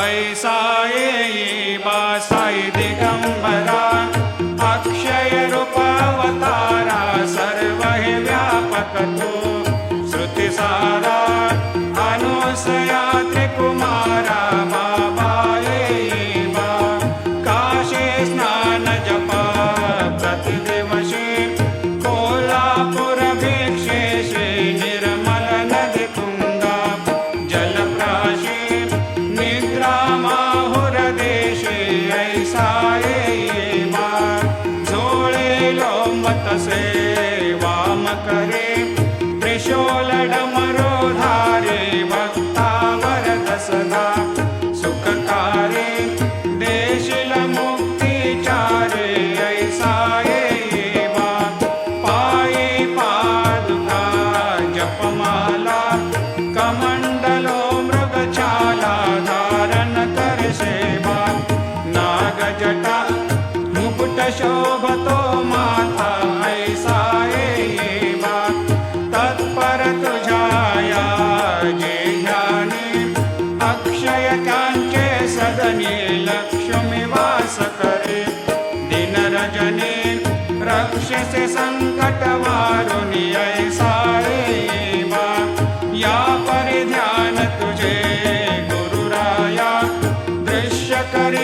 ऐसा येई बा साई दिगंबरा अक्षय रूप अवतारा सर्व हे व्यापक तो श्रुतिसारा अनुसया त्रिकुमारा बाबा येई बा काशी स्नान जपा प्रतिदिवशी कोल्हापुर भिक्षेशी निर्मल नदी तुंगा जलप्राशी निद्रा माहुर देशे ऐसा येई बा झोळे लोंबत से वाम करे त्रिशूल डमरो धारे भक्तावर दसदा सुखकारे देशील मुक्तिचारे ऐसा येई बा पायी पादुका जपमाला कमंडलो मृगछाला धारण कर सेवा नागजटा मुकुट शोभतो माथा ऐसा येई बा तत्पर तुझाया जे ध्यानी अक्षय कांचे सदनी लक्ष्मी वास करे दिन रजनी रक्षसे संकट वारुणी ऐसा येई बा या परिध्यान तुझे गुरुराया दृश्य करे